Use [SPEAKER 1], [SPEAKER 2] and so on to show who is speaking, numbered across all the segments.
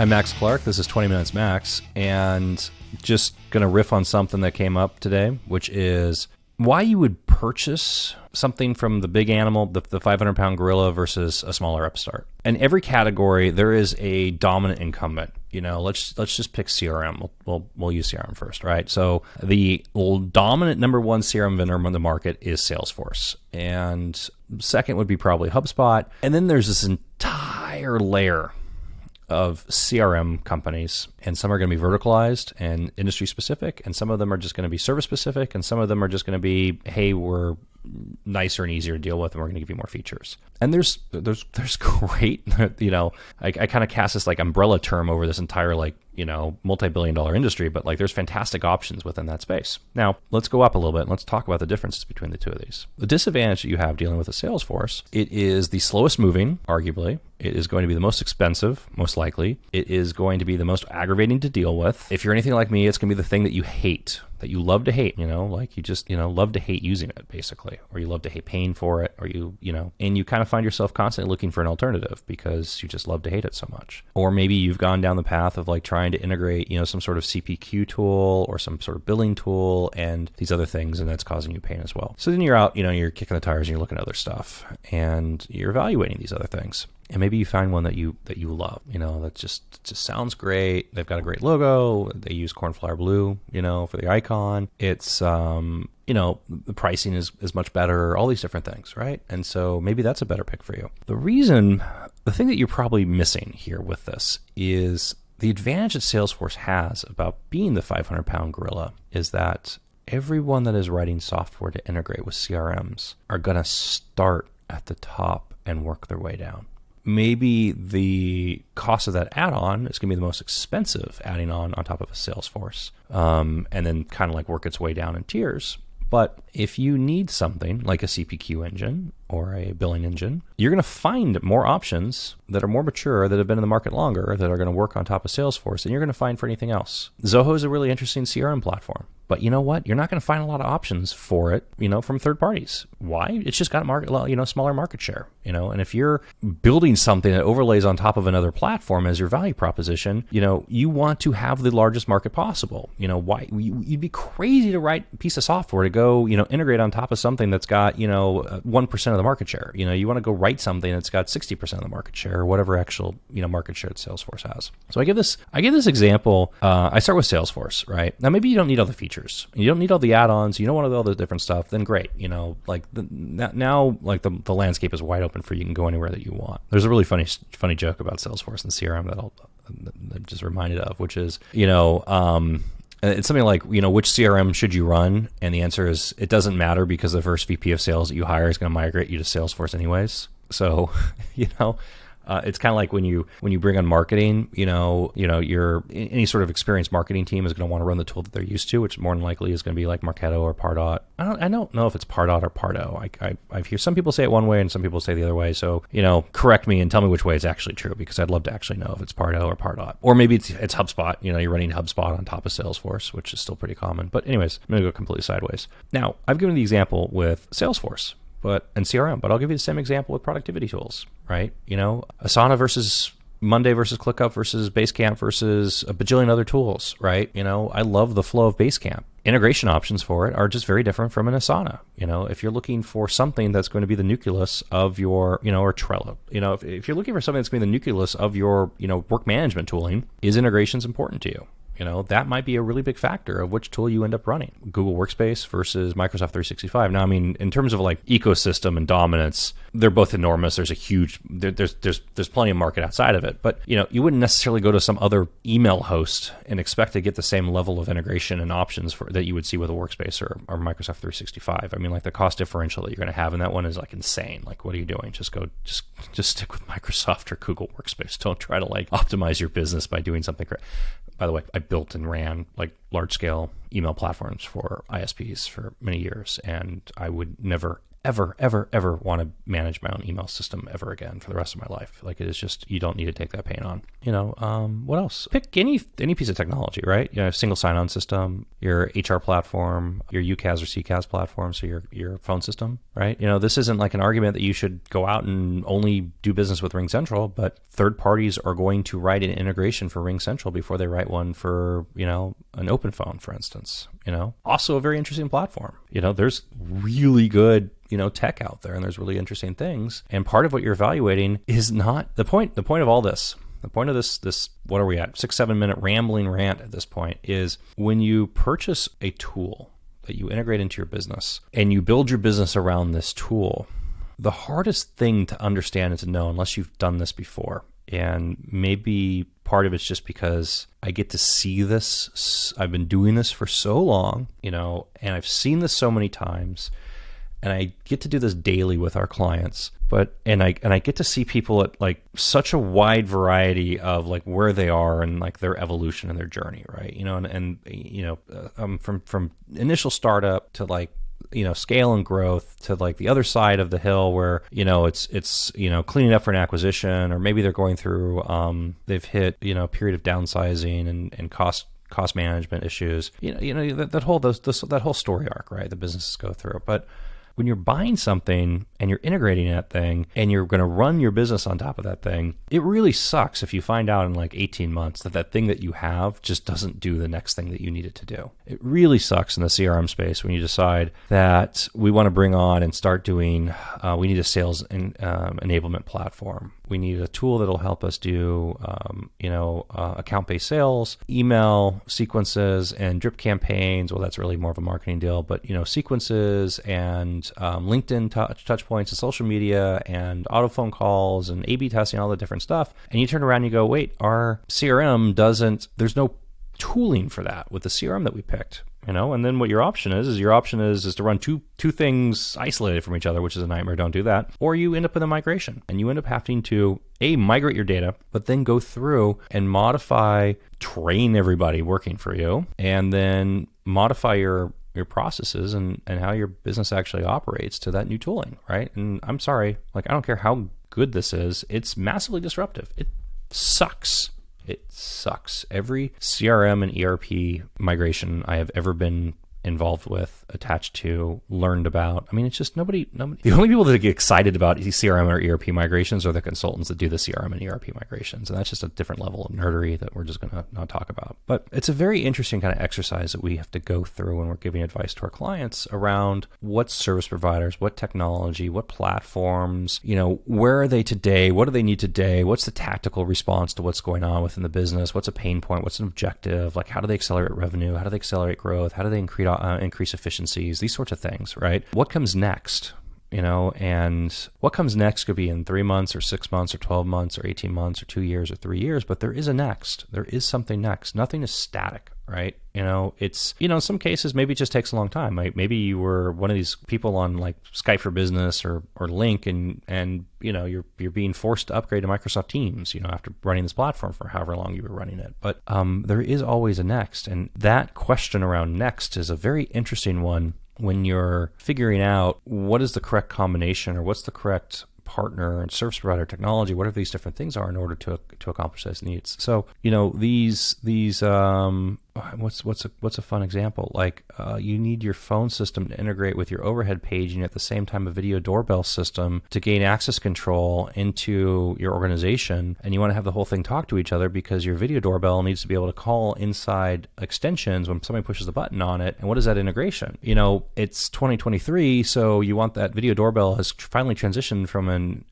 [SPEAKER 1] I'm Max Clark. This is 20 Minutes Max, and just going to riff on something that came up today, which is why you would purchase something from the big animal, the 500-pound gorilla versus a smaller upstart. In every category, there is a dominant incumbent. You know, let's just pick CRM. We'll use CRM first, right? So the dominant number one CRM vendor on the market is Salesforce, and second would be probably HubSpot, and then there's this entire layer of CRM companies, and some are going to be verticalized and industry specific, and some of them are just going to be service specific, and some of them are just going to be, hey, we're nicer and easier to deal with, and we're going to give you more features. And there's great, you know, I kind of cast this like umbrella term over this entire like, you know, multi-billion-dollar industry, but like there's fantastic options within that space. Now, let's go up a little bit and let's talk about the differences between the two of these. The disadvantage that you have dealing with a Salesforce, it is the slowest moving, arguably. It is going to be the most expensive, most likely. It is going to be the most aggravating to deal with. If you're anything like me, it's going to be the thing that you hate, that you love to hate, you know, like you just, you know, love to hate using it basically, or you love to hate paying for it, or you know, and you kind of find yourself constantly looking for an alternative because you just love to hate it so much. Or maybe you've gone down the path of like trying to integrate, you know, some sort of CPQ tool or some sort of billing tool and these other things, and that's causing you pain as well. So then you're out, you know, you're kicking the tires and you're looking at other stuff and you're evaluating these other things. And maybe you find one that you love, you know, that just sounds great. They've got a great logo. They use cornflower blue, you know, for the icon. It's, you know, the pricing is much better, all these different things, right? And so maybe that's a better pick for you. The thing that you're probably missing here with this is the advantage that Salesforce has about being the 500-pound gorilla is that everyone that is writing software to integrate with CRMs are going to start at the top and work their way down. Maybe the cost of that add-on is going to be the most expensive adding on top of a Salesforce, and then kind of like work its way down in tiers. But if you need something like a CPQ engine or a billing engine, you're going to find more options that are more mature, that have been in the market longer, that are going to work on top of Salesforce than you're going to find for anything else. Zoho is a really interesting CRM platform. But you know what? You're not going to find a lot of options for it, you know, from third parties. Why? It's just got smaller market share, you know. And if you're building something that overlays on top of another platform as your value proposition, you know, you want to have the largest market possible. You know, why? You'd be crazy to write a piece of software to go, you know, integrate on top of something that's got, you know, 1% of the market share. You know, you want to go write something that's got 60% of the market share, or whatever actual, you know, market share that Salesforce has. So I give this example. I start with Salesforce, right? Now maybe you don't need all the features. You don't need all the add-ons. You don't want all the different stuff. Then great. You know, like now, like the landscape is wide open for you. You can go anywhere that you want. There's a really funny joke about Salesforce and CRM that I'm just reminded of, which is, you know, it's something like, you know, which CRM should you run? And the answer is it doesn't matter because the first VP of sales that you hire is going to migrate you to Salesforce anyways. So, you know. It's kind of like when you bring on marketing, you know, any sort of experienced marketing team is going to want to run the tool that they're used to, which more than likely is going to be like Marketo or Pardot. I don't know if it's Pardot or Pardo. I've heard some people say it one way and some people say the other way. So, you know, correct me and tell me which way it's actually true, because I'd love to actually know if it's Pardo or Pardot. Or maybe it's HubSpot. You know, you're running HubSpot on top of Salesforce, which is still pretty common. But anyways, I'm going to go completely sideways. Now, I've given the example with Salesforce and CRM, but I'll give you the same example with productivity tools, right? You know, Asana versus Monday versus ClickUp versus Basecamp versus a bajillion other tools, right? You know, I love the flow of Basecamp. Integration options for it are just very different from an Asana. You know, if you're looking for something that's going to be the nucleus of your, you know, or Trello, you know, if you're looking for something that's going to be the nucleus of your, you know, work management tooling, is integrations important to you? You know, that might be a really big factor of which tool you end up running. Google Workspace versus Microsoft 365. Now, I mean, in terms of like ecosystem and dominance, they're both enormous. There's a huge, there's plenty of market outside of it. But, you know, you wouldn't necessarily go to some other email host and expect to get the same level of integration and options that you would see with a Workspace or Microsoft 365. I mean, like the cost differential that you're going to have in that one is like insane. Like, what are you doing? Just stick with Microsoft or Google Workspace. Don't try to like optimize your business by doing something correct. By the way, I built and ran like large scale email platforms for ISPs for many years, and I would never ever want to manage my own email system ever again for the rest of my life. Like, it is just, you don't need to take that pain on. What else? Pick any piece of technology, right? Single sign-on system, your HR platform, your UCaaS or CCaaS platform, so your phone system, right? This isn't like an argument that you should go out and only do business with RingCentral, but third parties are going to write an integration for RingCentral before they write one for, an open phone, for instance. Also a very interesting platform. There's really good tech out there, and there's really interesting things. And part of what you're evaluating is not the point. The point of all this, the point of this, what are we at? 6-7 minute rambling rant at this point is when you purchase a tool that you integrate into your business and you build your business around this tool, the hardest thing to understand and to know, unless you've done this before, and maybe part of it's just because I get to see this. I've been doing this for so long, and I've seen this so many times, and I get to do this daily with our clients. And I get to see people at like such a wide variety of like where they are and like their evolution and their journey, right? From initial startup to like scale and growth to like the other side of the hill where, it's cleaning up for an acquisition, or maybe they're going through, they've hit, a period of downsizing and cost management issues, that whole story arc, right? The businesses go through. But when you're buying something and you're integrating that thing and you're going to run your business on top of that thing, it really sucks if you find out in like 18 months that thing that you have just doesn't do the next thing that you need it to do. It really sucks in the CRM space when you decide that we want to bring on and start doing, we need a sales enablement platform. We need a tool that'll help us do, account-based sales, email sequences, and drip campaigns. Well, that's really more of a marketing deal, but sequences and LinkedIn touch points and social media and auto phone calls and A/B testing, all the different stuff. And you turn around and you go, wait, our CRM doesn't. There's no tooling for that with the CRM that we picked. And then what your option is to run two things isolated from each other, which is a nightmare. Don't do that. Or you end up with a migration, and you end up having to migrate your data, but then go through and modify, train everybody working for you, and then modify your processes and how your business actually operates to that new tooling, right? And I'm sorry, like, I don't care how good this is, it's massively disruptive. It sucks. It sucks. Every CRM and ERP migration I have ever been involved with, attached to, learned about. I mean, it's just nobody. The only people that get excited about CRM or ERP migrations are the consultants that do the CRM and ERP migrations. And that's just a different level of nerdery that we're just going to not talk about. But it's a very interesting kind of exercise that we have to go through when we're giving advice to our clients around what service providers, what technology, what platforms, where are they today? What do they need today? What's the tactical response to what's going on within the business? What's a pain point? What's an objective? Like, how do they accelerate revenue? How do they accelerate growth? How do they increase efficiencies? These sorts of things, right? What comes next? And what comes next could be in 3 months or 6 months or 12 months or 18 months or 2 years or 3 years, but there is a next. There is something next. Nothing is static, right? It's, in some cases, maybe it just takes a long time. Like, maybe you were one of these people on like Skype for Business or Link and you're being forced to upgrade to Microsoft Teams, after running this platform for however long you were running it. But there is always a next. And that question around next is a very interesting one when you're figuring out what is the correct combination or what's the correct partner and service provider technology, whatever these different things are in order to accomplish those needs. So, these what's a fun example? Like, you need your phone system to integrate with your overhead paging at the same time a video doorbell system to gain access control into your organization, and you want to have the whole thing talk to each other because your video doorbell needs to be able to call inside extensions when somebody pushes a button on it. And what is that integration? It's 2023, so you want that video doorbell has finally transitioned from an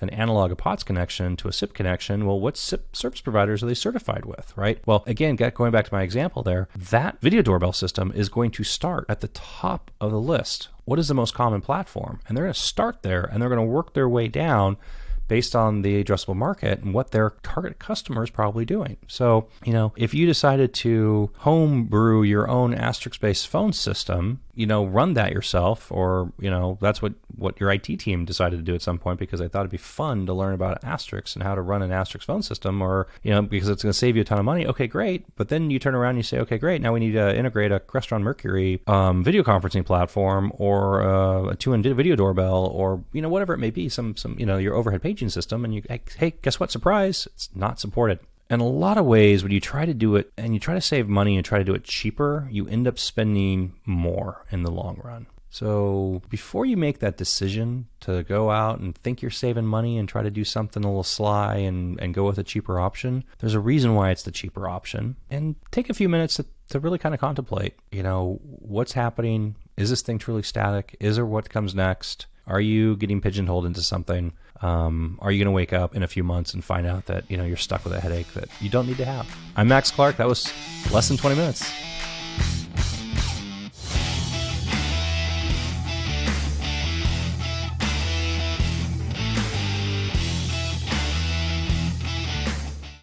[SPEAKER 1] analog POTS connection to a SIP connection. Well, what SIP service providers are they certified with, right? Well, again, going back to my example there, that video doorbell system is going to start at the top of the list. What is the most common platform? And they're going to start there, and they're going to work their way down based on the addressable market and what their target customer is probably doing. So, if you decided to home brew your own asterisk-based phone system, run that yourself, or, that's what your IT team decided to do at some point because they thought it'd be fun to learn about Asterisk and how to run an Asterisk phone system, or, because it's going to save you a ton of money. Okay, great. But then you turn around and you say, okay, great. Now we need to integrate a Crestron Mercury video conferencing platform, or a 2-in video doorbell, or, whatever it may be, some your overhead paging system. And hey, guess what? Surprise, it's not supported. In a lot of ways, when you try to do it and you try to save money and try to do it cheaper, you end up spending more in the long run. So before you make that decision to go out and think you're saving money and try to do something a little sly and go with a cheaper option, there's a reason why it's the cheaper option. And take a few minutes to really kind of contemplate, what's happening? Is this thing truly static? Is there what comes next? Are you getting pigeonholed into something? Are you going to wake up in a few months and find out that, you're stuck with a headache that you don't need to have? I'm Max Clark. That was less than 20 minutes.